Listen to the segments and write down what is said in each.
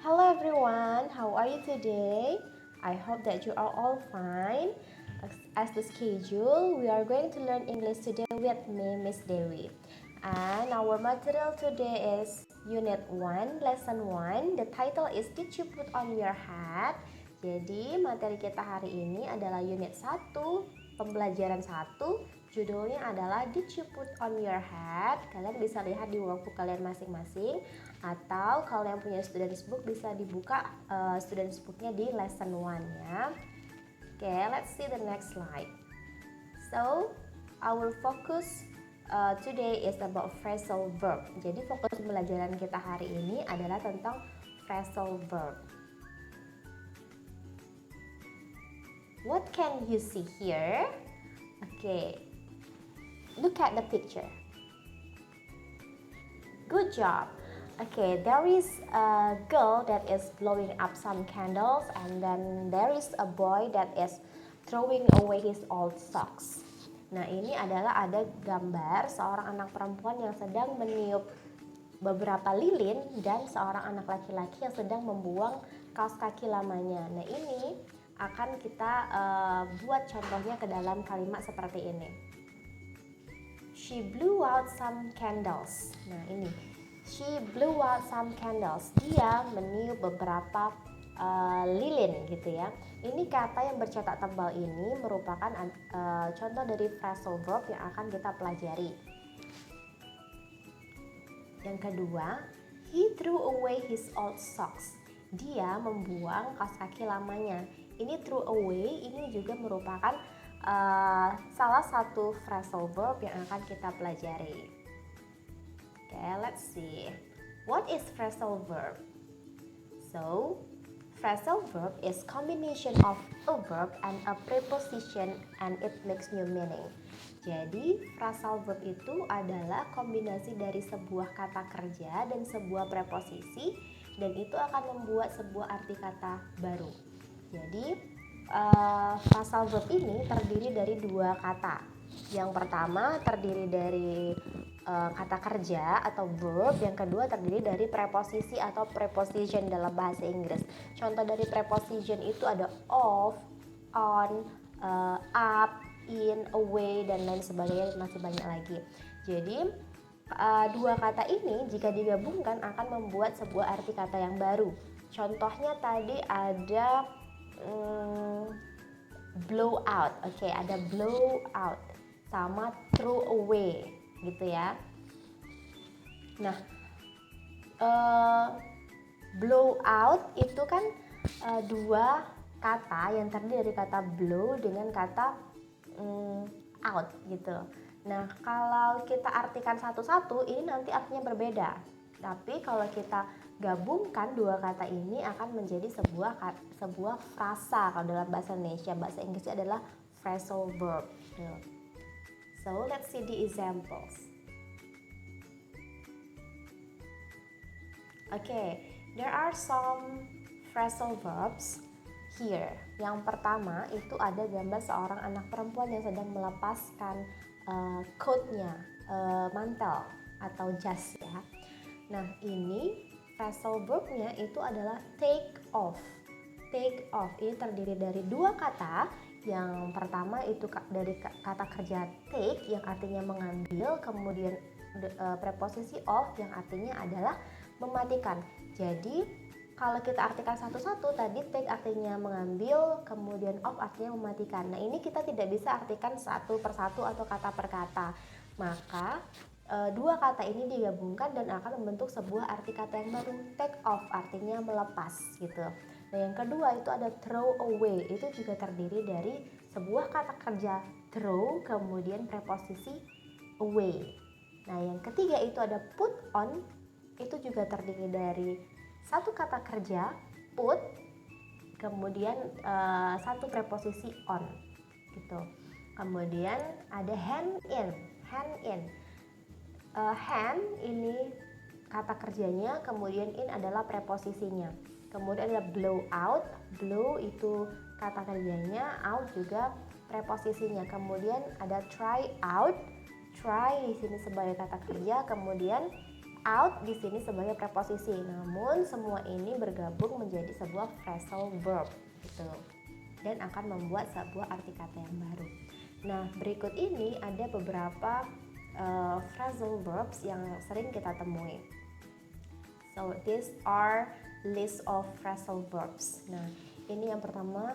Hello everyone, how are you today? I hope that you are all fine. As the schedule, we are going to learn English today with me, Miss Dewi. And our material today is Unit 1, Lesson 1. The title is Did you put on your hat? Jadi materi kita hari ini adalah Unit 1, pembelajaran 1. Judulnya adalah Did you put on your hat? Kalian bisa lihat di workbook kalian masing-masing, atau kalau yang punya students book bisa dibuka students booknya di lesson 1 ya. Oke, let's see the next slide. So, our focus today is about phrasal verb. Jadi fokus pembelajaran kita hari ini adalah tentang phrasal verb. What can you see here? Okay, look at the picture. Good job. Okay, there is a girl that is blowing up some candles, and then there is a boy that is throwing away his old socks. Nah, ini adalah ada gambar seorang anak perempuan yang sedang meniup beberapa lilin dan seorang anak laki-laki yang sedang membuang kaos kaki lamanya. Nah, ini akan kita buat contohnya ke dalam kalimat seperti ini. She blew out some candles. Nah, ini. She blew out some candles. Dia meniup beberapa lilin gitu ya. Ini kata yang bercetak tebal ini merupakan contoh dari phrasal verb yang akan kita pelajari. Yang kedua, he threw away his old socks. Dia membuang kaos kaki lamanya. Ini threw away ini juga merupakan salah satu phrasal verb yang akan kita pelajari. Okay, let's see. What is phrasal verb? So, phrasal verb is combination of a verb and a preposition and it makes new meaning. Jadi, phrasal verb itu adalah kombinasi dari sebuah kata kerja dan sebuah preposisi, dan itu akan membuat sebuah arti kata baru. Jadi, phrasal verb ini terdiri dari dua kata. Yang pertama terdiri dari kata kerja atau verb, yang kedua terdiri dari preposisi atau preposition dalam bahasa Inggris. Contoh dari preposition itu ada of, on, up, in, away, dan lain sebagainya, masih banyak lagi. Jadi dua kata ini jika digabungkan akan membuat sebuah arti kata yang baru. Contohnya tadi ada blow out. Oke, ada blow out sama throw away gitu ya. Nah, blow out itu kan dua kata yang terdiri dari kata blow dengan kata out gitu. Nah, kalau kita artikan satu-satu ini nanti artinya berbeda. Tapi kalau kita gabungkan dua kata ini akan menjadi sebuah frasa. Kalau dalam bahasa Indonesia, bahasa Inggrisnya adalah phrasal verb. So let's see the examples. Okay, there are some phrasal verbs here. Yang pertama itu ada gambar seorang anak perempuan yang sedang melepaskan coatnya, mantel atau jas ya. Nah, ini phrasal verbnya itu adalah take off. Take off ini terdiri dari dua kata. Yang pertama itu dari kata kerja take yang artinya mengambil, kemudian preposisi off yang artinya adalah mematikan. Jadi kalau kita artikan satu-satu, tadi take artinya mengambil, kemudian off artinya mematikan. Nah, ini kita tidak bisa artikan satu persatu atau kata per kata. Maka dua kata ini digabungkan dan akan membentuk sebuah arti kata yang baru. Take off artinya melepas gitu. Nah, yang kedua itu ada throw away. Itu juga terdiri dari sebuah kata kerja throw kemudian preposisi away. Nah, yang ketiga itu ada put on. Itu juga terdiri dari satu kata kerja put kemudian satu preposisi on gitu. Kemudian ada hand in. Hand ini kata kerjanya, kemudian in adalah preposisinya. Kemudian ada blow out. Blow itu kata kerjanya, out juga preposisinya. Kemudian ada try out. Try di sini sebagai kata kerja, kemudian out di sini sebagai preposisi, namun semua ini bergabung menjadi sebuah phrasal verb gitu, dan akan membuat sebuah arti kata yang baru. Nah, berikut ini ada beberapa phrasal verbs yang sering kita temui. So these are list of phrasal verbs. Nah, ini yang pertama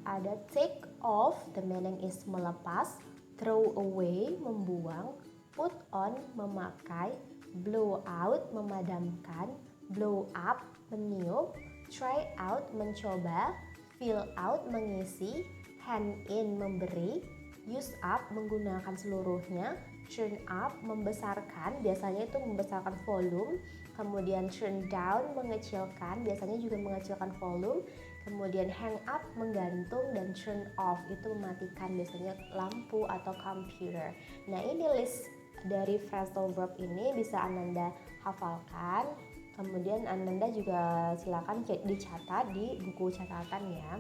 ada take off, the meaning is melepas, throw away, membuang, put on, memakai, blow out, memadamkan, blow up, meniup, try out, mencoba, fill out, mengisi, hand in, memberi, use up, menggunakan seluruhnya, turn up, membesarkan, biasanya itu membesarkan volume, kemudian turn down, mengecilkan, biasanya juga mengecilkan volume, kemudian hang up, menggantung, dan turn off, itu mematikan, biasanya lampu atau computer. Nah, ini list dari phrasal verb ini bisa Ananda hafalkan, kemudian Ananda juga silakan dicatat di buku catatan ya.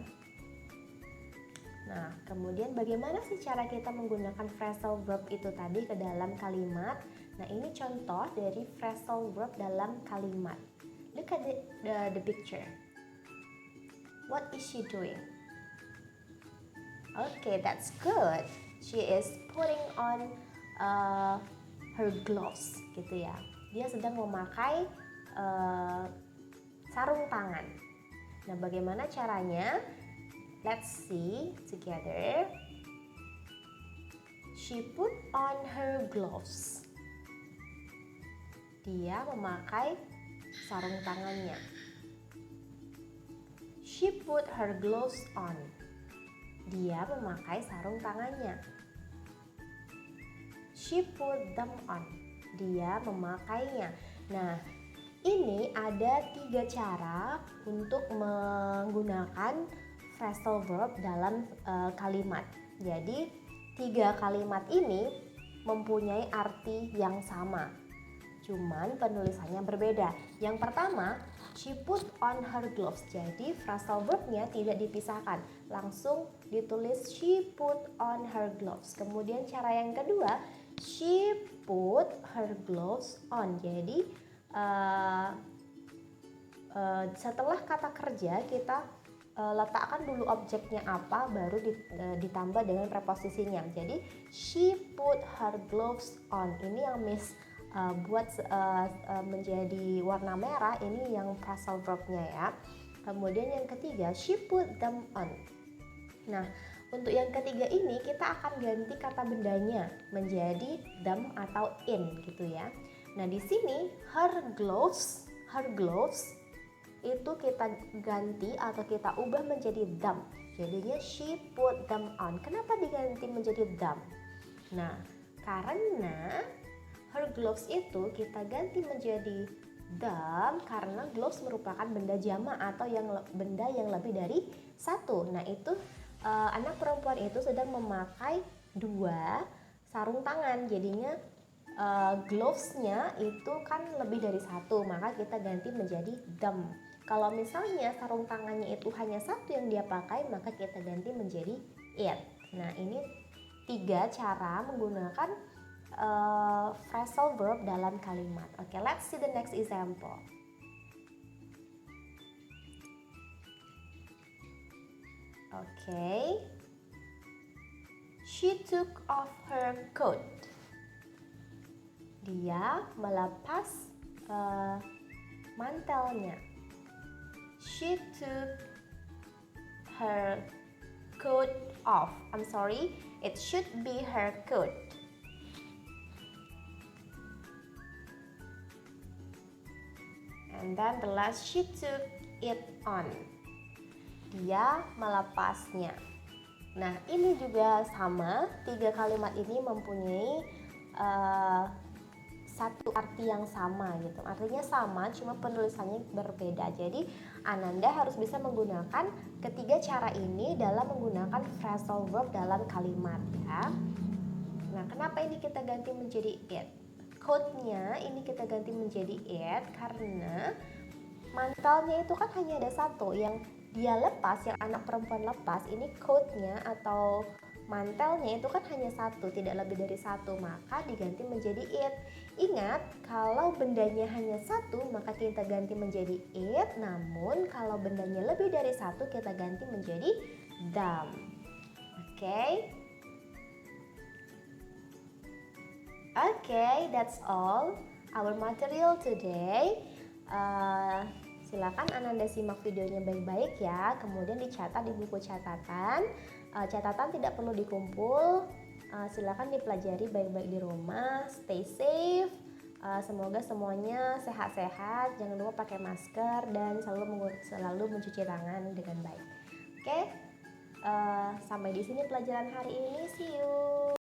Nah, kemudian bagaimana sih cara kita menggunakan phrasal verb itu tadi ke dalam kalimat? Nah, ini contoh dari phrasal verb dalam kalimat. Look at the picture. What is she doing? Okay, that's good. She is putting on her gloves, gitu ya. Dia sedang memakai sarung tangan. Nah, bagaimana caranya? Let's see together. She put on her gloves. Dia memakai sarung tangannya. She put her gloves on. Dia memakai sarung tangannya. She put them on. Dia memakainya. Nah, ini ada 3 cara untuk menggunakan phrasal verb dalam kalimat. Jadi 3 kalimat ini mempunyai arti yang sama, cuman penulisannya berbeda. Yang pertama, she put on her gloves. Jadi phrasal verbnya tidak dipisahkan, langsung ditulis she put on her gloves. Kemudian cara yang kedua, she put her gloves on. Jadi setelah kata kerja kita letakkan dulu objeknya apa, baru ditambah dengan preposisinya. Jadi she put her gloves on, ini yang Miss buat menjadi warna merah, ini yang phrasal verbnya ya. Kemudian yang ketiga, she put them on. Nah, untuk yang ketiga ini kita akan ganti kata bendanya menjadi them atau in gitu ya. Nah, di sini her gloves itu kita ganti atau kita ubah menjadi them. Jadinya she put them on. Kenapa diganti menjadi them? Nah, karena her gloves itu kita ganti menjadi them karena gloves merupakan benda jamak atau benda yang lebih dari satu. Nah, itu anak perempuan itu sedang memakai 2 sarung tangan. Jadinya glovesnya itu kan lebih dari 1, maka kita ganti menjadi them. Kalau misalnya sarung tangannya itu hanya 1 yang dia pakai, maka kita ganti menjadi it. Nah, ini 3 cara menggunakan phrasal verb dalam kalimat. Okay, let's see the next example. Okay, she took off her coat. Dia melepas mantelnya. She took her coat off. I'm sorry, it should be her coat. And then the last, she took it on. Dia melepasnya. Nah, ini juga sama, 3 kalimat ini mempunyai satu arti yang sama gitu. Artinya sama, cuma penulisannya berbeda. Jadi Ananda harus bisa menggunakan ketiga cara ini dalam menggunakan phrasal verb dalam kalimat ya. Nah, kenapa ini kita ganti menjadi it? Coat-nya ini kita ganti menjadi it karena mantelnya itu kan hanya ada 1 yang dia lepas, yang anak perempuan lepas. Ini coat-nya atau mantelnya itu kan hanya satu, tidak lebih dari satu, maka diganti menjadi it. Ingat, kalau bendanya hanya satu, maka kita ganti menjadi it. Namun kalau bendanya lebih dari satu, kita ganti menjadi them. Okay? Okay, that's all our material today. Silakan Ananda simak videonya baik-baik ya, kemudian dicatat di buku catatan. Catatan tidak perlu dikumpul, silakan dipelajari baik-baik di rumah. Stay safe, semoga semuanya sehat-sehat, jangan lupa pakai masker dan selalu mencuci tangan dengan baik. Oke, sampai di sini pelajaran hari ini, see you.